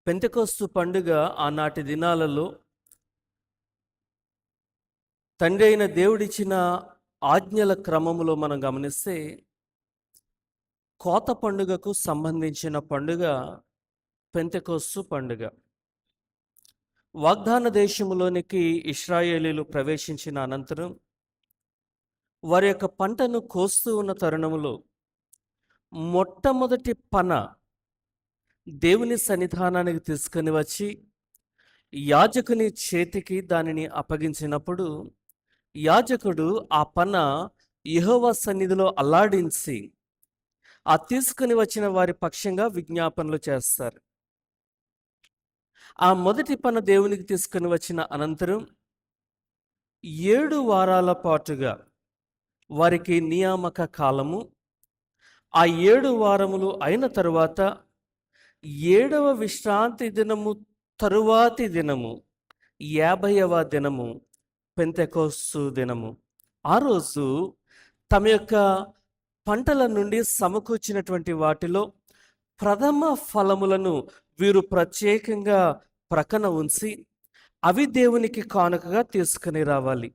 Pentecost పండుగ ఆనాటి దినాలలో తండ్రి అయిన దేవుడిచ్చిన ఆజ్ఞల క్రమములో మనం గమనిస్తే కోత పండుగకు సంబంధించిన పండుగ పెంతెకొస్తు పండుగ. వాగ్దాన దేశములోనికి ఇశ్రాయేలీలు ప్రవేశించిన అనంతరం వారి యొక్క పంటను కోస్తూ ఉన్న తరుణములో మొట్టమొదటి పన దేవుని సన్నిధానానికి తీసుకొని వచ్చి యాజకుని చేతికి దానిని అప్పగించినప్పుడు యాజకుడు ఆ పన యెహోవా సన్నిధిలో అల్లాడించి ఆ తీసుకుని వచ్చిన వారి పక్షంగా విజ్ఞాపనలు చేస్తారు. ఆ మొదటి పన దేవునికి తీసుకుని వచ్చిన అనంతరం 7 వారాల పాటుగా వారికి నియామక కాలము. ఆ 7 వారములు అయిన తరువాత 7వ విశ్రాంతి దినము తరువాతి దినము 50వ దినము పెంతెకొస్తు దినము. ఆ రోజు తమ యొక్క పంటల నుండి సమకూర్చినటువంటి వాటిలో ప్రథమ ఫలములను వీరు ప్రత్యేకంగా ప్రక్కన ఉంచి అవి దేవునికి కానుకగా తీసుకుని రావాలి.